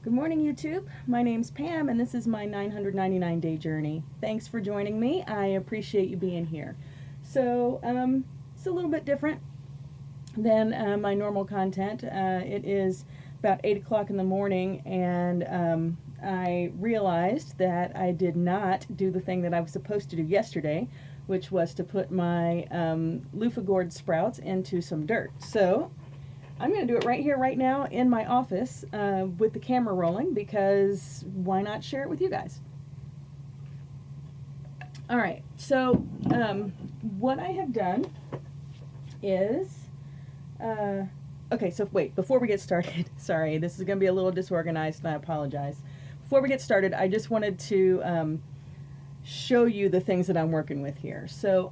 Good morning, YouTube. My name's Pam, and this is my 999-day journey. Thanks for joining me. I appreciate you being here. So, it's a little bit different than my normal content. It is about 8 o'clock in the morning, and I realized that I did not do the thing that I was supposed to do yesterday, which was to put my Luffa gourd sprouts into some dirt. So, I'm going to do it right here, right now, in my office with the camera rolling, because why not share it with you guys? All right, so what I have done is, okay, so wait, before we get started, sorry, this is going to be a little disorganized, and I apologize. Before we get started, I just wanted to show you the things that I'm working with here. So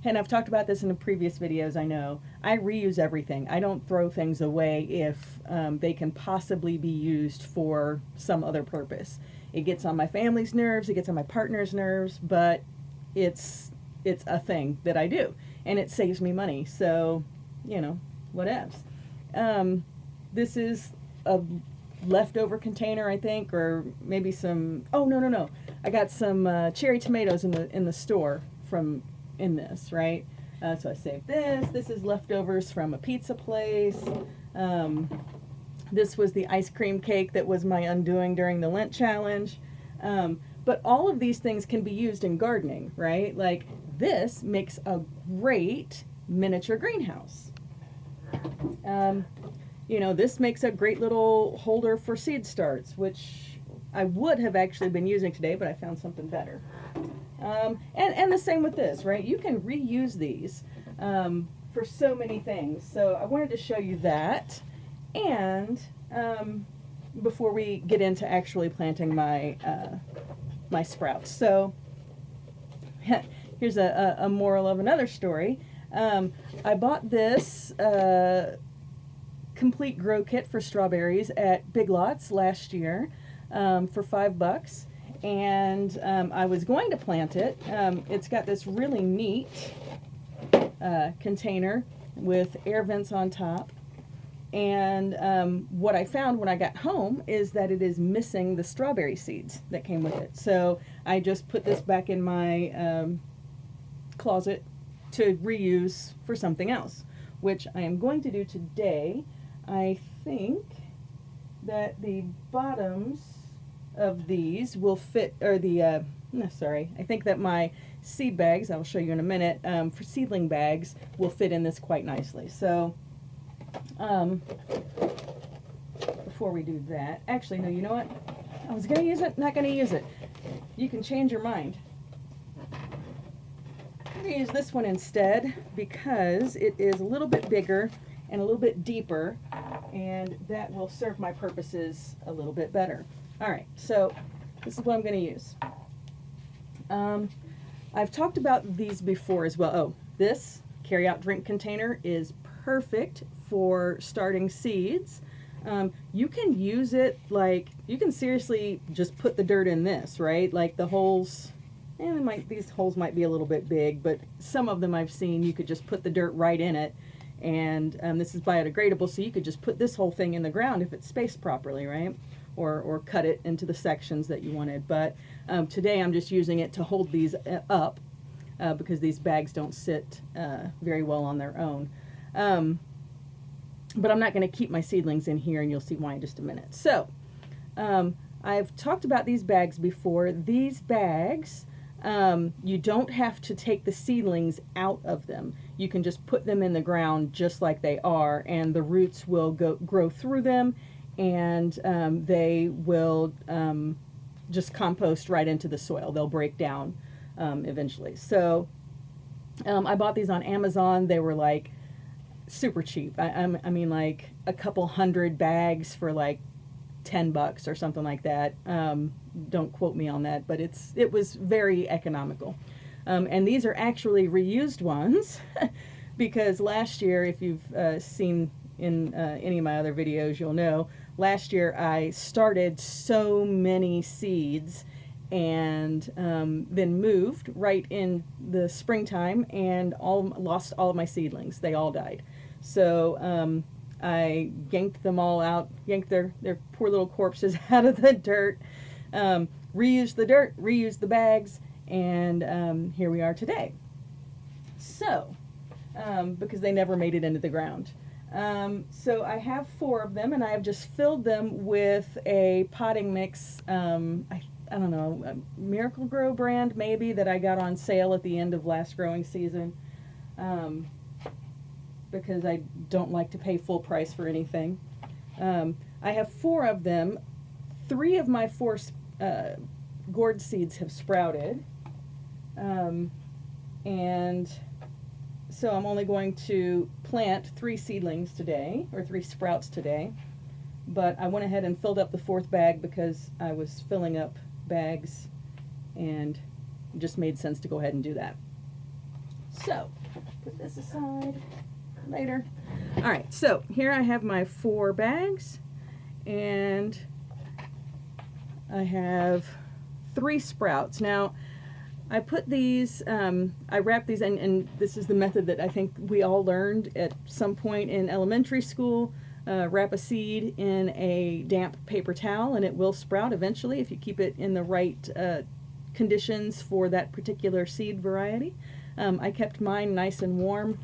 and I've talked about this in the previous videos, I know, I reuse everything. I don't throw things away if they can possibly be used for some other purpose. It gets on my family's nerves, it gets on my partner's nerves, but it's a thing that I do, and it saves me money, so, you know, whatevs. This is a leftover container, I think, or maybe some, oh, no. I got some cherry tomatoes in the store in this, right? So I saved this. This is leftovers from a pizza place. This was the ice cream cake that was my undoing during the Lent challenge. But all of these things can be used in gardening, right? Like this makes a great miniature greenhouse. You know, this makes a great little holder for seed starts, which I would have actually been using today, but I found something better. And the same with this, right? You can reuse these for so many things. So I wanted to show you that. And before we get into actually planting my my sprouts. So here's a moral of another story. I bought this complete grow kit for strawberries at Big Lots last year for $5. And I was going to plant it. It's got this really neat container with air vents on top. And what I found when I got home is that it is missing the strawberry seeds that came with it. So I just put this back in my closet to reuse for something else, which I am going to do today. I think that the bottoms of these will fit, or the, no, sorry, I think that my seed bags, I'll show you in a minute, for seedling bags will fit in this quite nicely. So, before we do that, actually, no, you know what? I was going to use it, not going to use it. You can change your mind. I'm going to use this one instead because it is a little bit bigger and a little bit deeper, and that will serve my purposes a little bit better. All right, so this is what I'm going to use. I've talked about these before as well. Oh, this carry-out drink container is perfect for starting seeds. You can use it like, you can seriously just put the dirt in this, right? Like the holes, these holes might be a little bit big, but some of them I've seen you could just put the dirt right in it. And this is biodegradable, so you could just put this whole thing in the ground if it's spaced properly, right? Or cut it into the sections that you wanted. But today I'm just using it to hold these up because these bags don't sit very well on their own. But I'm not going to keep my seedlings in here, and you'll see why in just a minute. So I've talked about these bags before. These bags, you don't have to take the seedlings out of them. You can just put them in the ground just like they are, and the roots will grow through them, and they will just compost right into the soil. They'll break down eventually. So I bought these on Amazon. They were like super cheap. I mean like a couple hundred bags for like $10 or something like that. Don't quote me on that, but it was very economical. And these are actually reused ones because last year, if you've seen in any of my other videos, you'll know, last year I started so many seeds and then moved right in the springtime and lost all of my seedlings. They all died. So I yanked them all out, yanked their poor little corpses out of the dirt, reused the dirt, reused the bags, and here we are today. So, because they never made it into the ground. So I have 4 of them, and I have just filled them with a potting mix. I don't know, a Miracle Grow brand maybe that I got on sale at the end of last growing season, because I don't like to pay full price for anything. I have 4 of them. 3 of my 4 gourd seeds have sprouted, and so I'm only going to plant 3 seedlings today, or 3 sprouts today. But I went ahead and filled up the 4th bag because I was filling up bags, and it just made sense to go ahead and do that. So, put this aside later. All right, so here I have my 4 bags, and I have 3 sprouts. Now, I put these, I wrap these, and this is the method that I think we all learned at some point in elementary school. Wrap a seed in a damp paper towel, and it will sprout eventually if you keep it in the right conditions for that particular seed variety. I kept mine nice and warm,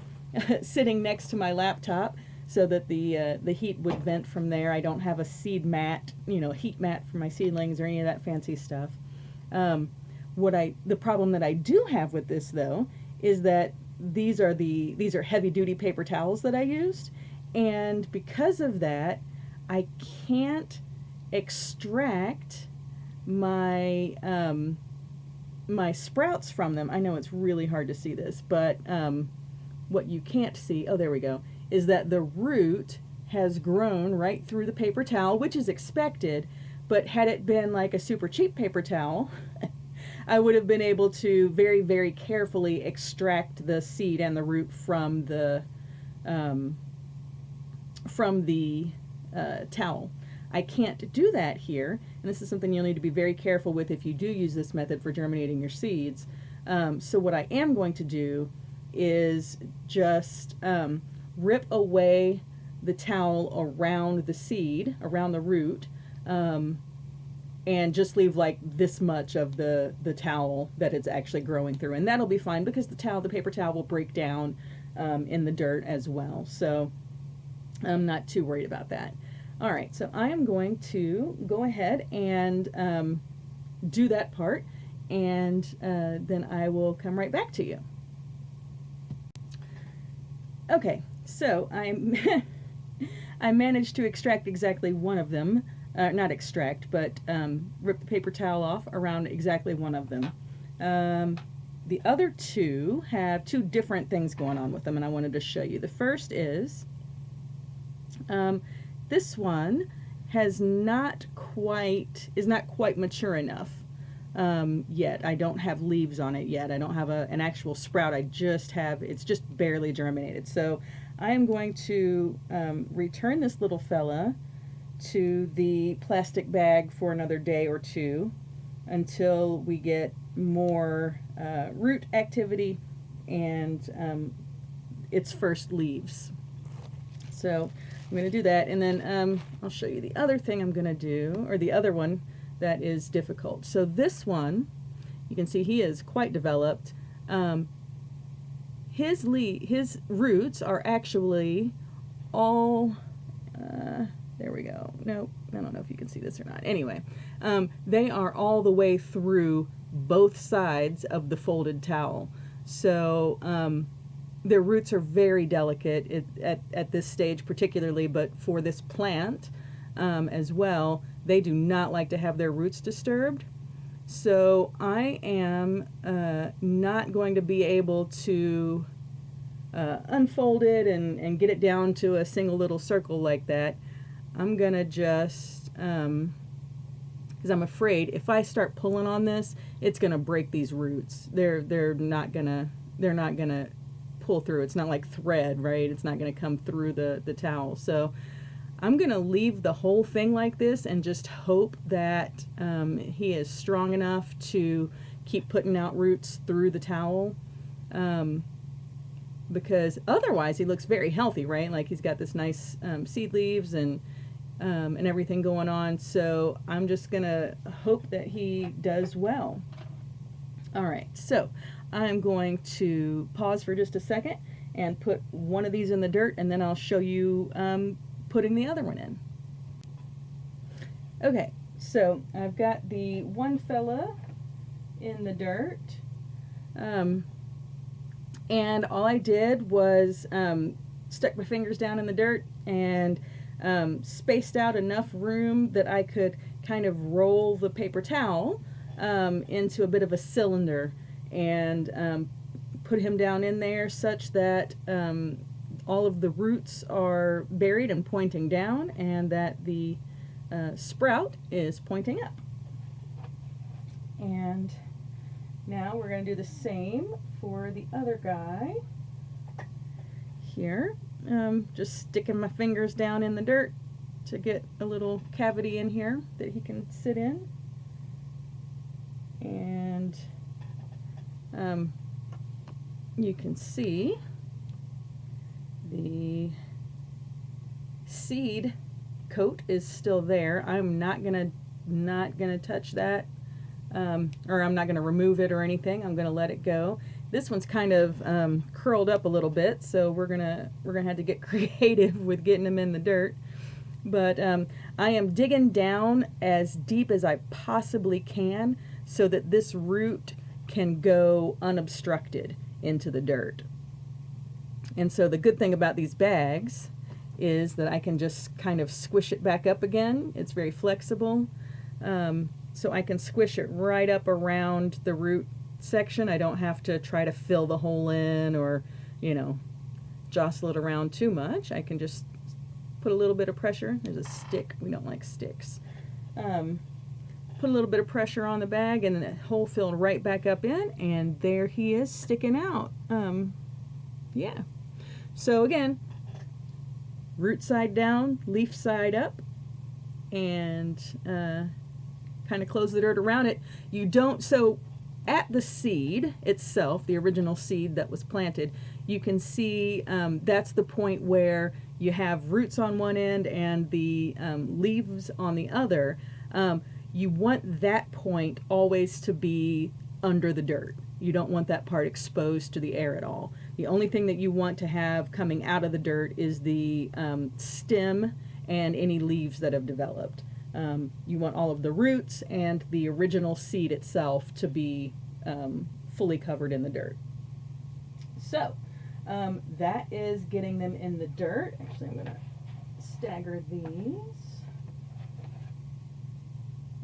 sitting next to my laptop, so that the heat would vent from there. I don't have a seed mat, heat mat for my seedlings or any of that fancy stuff. The problem that I do have with this, though, is that these are heavy duty paper towels that I used, and because of that, I can't extract my my sprouts from them. I know it's really hard to see this, but what you can't see, oh, there we go, is that the root has grown right through the paper towel, which is expected, but had it been like a super cheap paper towel, I would have been able to very, very carefully extract the seed and the root from the towel. I can't do that here, and this is something you'll need to be very careful with if you do use this method for germinating your seeds. So what I am going to do is just rip away the towel around the seed, around the root, and just leave like this much of the towel that it's actually growing through. And that'll be fine because the paper towel will break down in the dirt as well. So I'm not too worried about that. All right, so I am going to go ahead and do that part, and then I will come right back to you. Okay, so I managed to extract exactly one of them. Not extract, but rip the paper towel off around exactly one of them. The other 2 have 2 different things going on with them, and I wanted to show you. The first is this one is not quite mature enough yet. I don't have leaves on it yet. I don't have an actual sprout. It's just barely germinated. So I am going to return this little fella to the plastic bag for another day or 2 until we get more root activity and its first leaves. So I'm going to do that, and then I'll show you the other thing I'm going to do, or the other one that is difficult. So this one, you can see he is quite developed. His roots are actually all there we go. Nope, I don't know if you can see this or not. Anyway, they are all the way through both sides of the folded towel. So their roots are very delicate at this stage particularly, but for this plant as well, they do not like to have their roots disturbed. So I am not going to be able to unfold it and get it down to a single little circle like that. I'm gonna just, because I'm afraid if I start pulling on this, it's gonna break these roots. They're not gonna pull through. It's not like thread, right? It's not gonna come through the towel. So I'm gonna leave the whole thing like this and just hope that he is strong enough to keep putting out roots through the towel. because otherwise he looks very healthy, right? Like he's got this nice seed leaves and everything going on. So I'm just gonna hope that he does well. All right, so I'm going to pause for just a second and put one of these in the dirt, and then I'll show you putting the other one in. Okay, so I've got the one fella in the dirt, and all I did was stuck my fingers down in the dirt and spaced out enough room that I could kind of roll the paper towel into a bit of a cylinder, and put him down in there such that all of the roots are buried and pointing down, and that the sprout is pointing up. And now we're going to do the same for the other guy here. Just sticking my fingers down in the dirt to get a little cavity in here that he can sit in. And you can see the seed coat is still there. I'm not gonna touch that, or I'm not gonna remove it or anything. I'm gonna let it go. This one's kind of curled up a little bit, so we're gonna have to get creative with getting them in the dirt. But I am digging down as deep as I possibly can so that this root can go unobstructed into the dirt. And so the good thing about these bags is that I can just kind of squish it back up again. It's very flexible. So I can squish it right up around the root section. I don't have to try to fill the hole in or, you know, jostle it around too much. I can just put a little bit of pressure. There's a stick. We don't like sticks. Put a little bit of pressure on the bag, and then the hole filled right back up in, and there he is sticking out. Yeah. So again, root side down, leaf side up, and kind of close the dirt around it. You don't, so at the seed itself, the original seed that was planted, you can see that's the point where you have roots on one end and the leaves on the other. You want that point always to be under the dirt. You don't want that part exposed to the air at all. The only thing that you want to have coming out of the dirt is the stem and any leaves that have developed. You want all of the roots and the original seed itself to be fully covered in the dirt. So that is getting them in the dirt. Actually, I'm going to stagger these.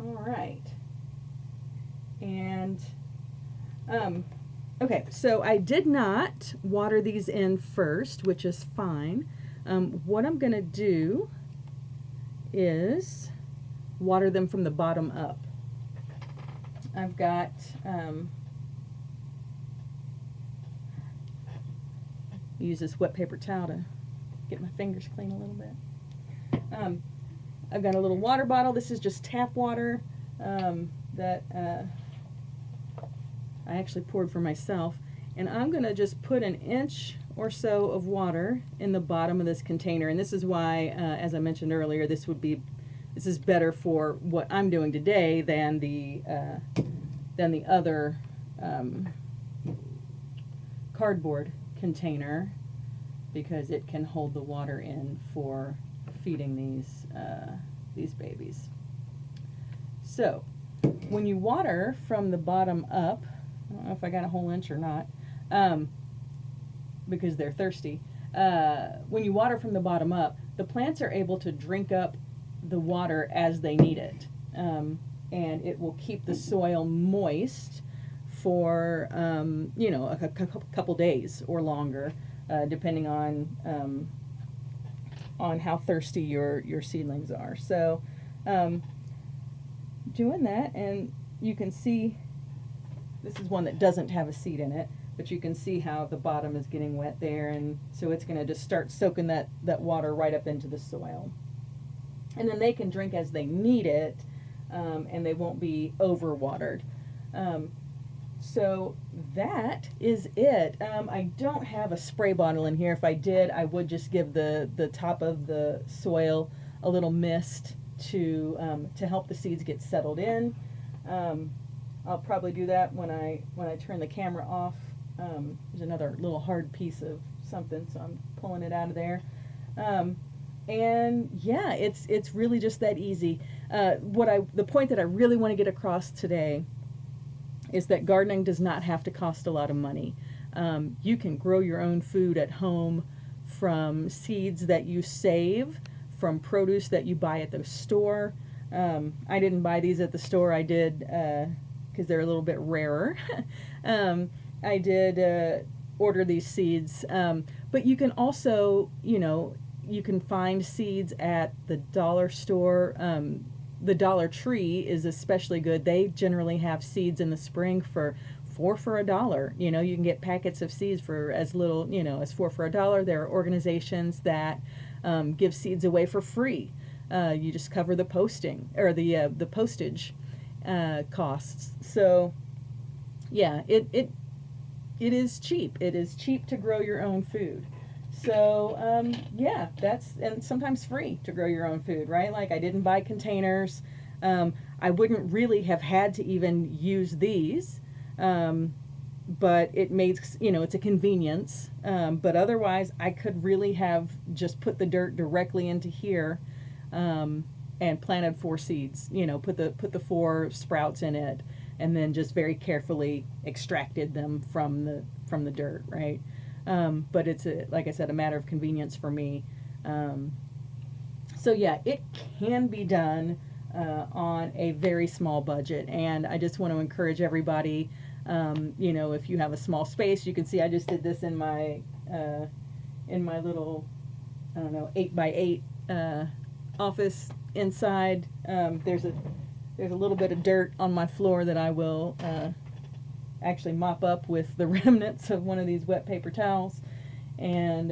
All right. And okay, so I did not water these in first, which is fine. What I'm going to do is water them from the bottom up. I've got use this wet paper towel to get my fingers clean a little bit. I've got a little water bottle. This is just tap water that I actually poured for myself. And I'm going to just put an inch or so of water in the bottom of this container. And this is why, as I mentioned earlier, this is better for what I'm doing today than the other cardboard container, because it can hold the water in for feeding these babies. So when you water from the bottom up, I don't know if I got a whole inch or not, because they're thirsty. When you water from the bottom up, the plants are able to drink up the water as they need it, and it will keep the soil moist for you know, a couple days or longer, depending on how thirsty your seedlings are. So doing that, and you can see this is one that doesn't have a seed in it, but you can see how the bottom is getting wet there, and so it's going to just start soaking that water right up into the soil. And then they can drink as they need it, and they won't be overwatered. So so that is it. I don't have a spray bottle in here. If I did, I would just give the top of the soil a little mist to help the seeds get settled in. I'll probably do that when I turn the camera off. There's another little hard piece of something, so I'm pulling it out of there. And yeah, it's really just that easy. The point that I really want to get across today is that gardening does not have to cost a lot of money. You can grow your own food at home from seeds that you save, from produce that you buy at the store. I didn't buy these at the store. I did because they're a little bit rarer. I did order these seeds, but you can also, you can find seeds at the dollar store. The Dollar Tree is especially good. They generally have seeds in the spring for $4 for $1. You can get packets of seeds for as little, as $4 for $1. There are organizations that give seeds away for free. You just cover the posting or the postage costs. So yeah, it is cheap. It is cheap to grow your own food. So yeah, and sometimes free to grow your own food, right? Like I didn't buy containers. I wouldn't really have had to even use these, but it makes, it's a convenience. But otherwise, I could really have just put the dirt directly into here and planted 4 seeds. Put the 4 sprouts in it, and then just very carefully extracted them from the dirt, right? But it's like I said, a matter of convenience for me. So yeah, it can be done on a very small budget, and I just want to encourage everybody. If you have a small space, you can see I just did this in my little 8x8 office inside. There's a little bit of dirt on my floor that I will actually mop up with the remnants of one of these wet paper towels, and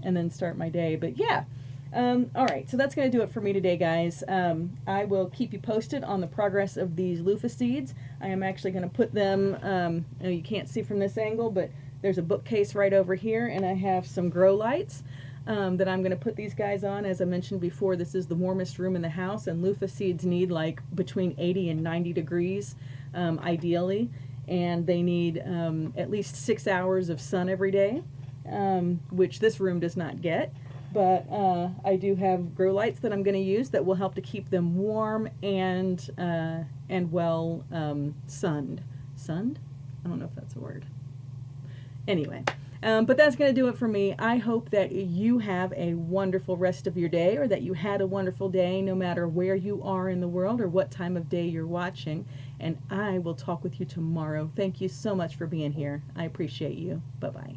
then start my day. But yeah, all right, so that's going to do it for me today, guys. I will keep you posted on the progress of these loofah seeds. I am actually going to put them, you can't see from this angle, but there's a bookcase right over here, and I have some grow lights that I'm going to put these guys on. As I mentioned before, this is the warmest room in the house, and loofah seeds need like between 80 and 90 degrees ideally, and they need at least 6 hours of sun every day, which this room does not get. But I do have grow lights that I'm going to use that will help to keep them warm and well sunned. Sunned? I don't know if that's a word. Anyway, but that's going to do it for me. I hope that you have a wonderful rest of your day, or that you had a wonderful day no matter where you are in the world or what time of day you're watching. And I will talk with you tomorrow. Thank you so much for being here. I appreciate you. Bye-bye.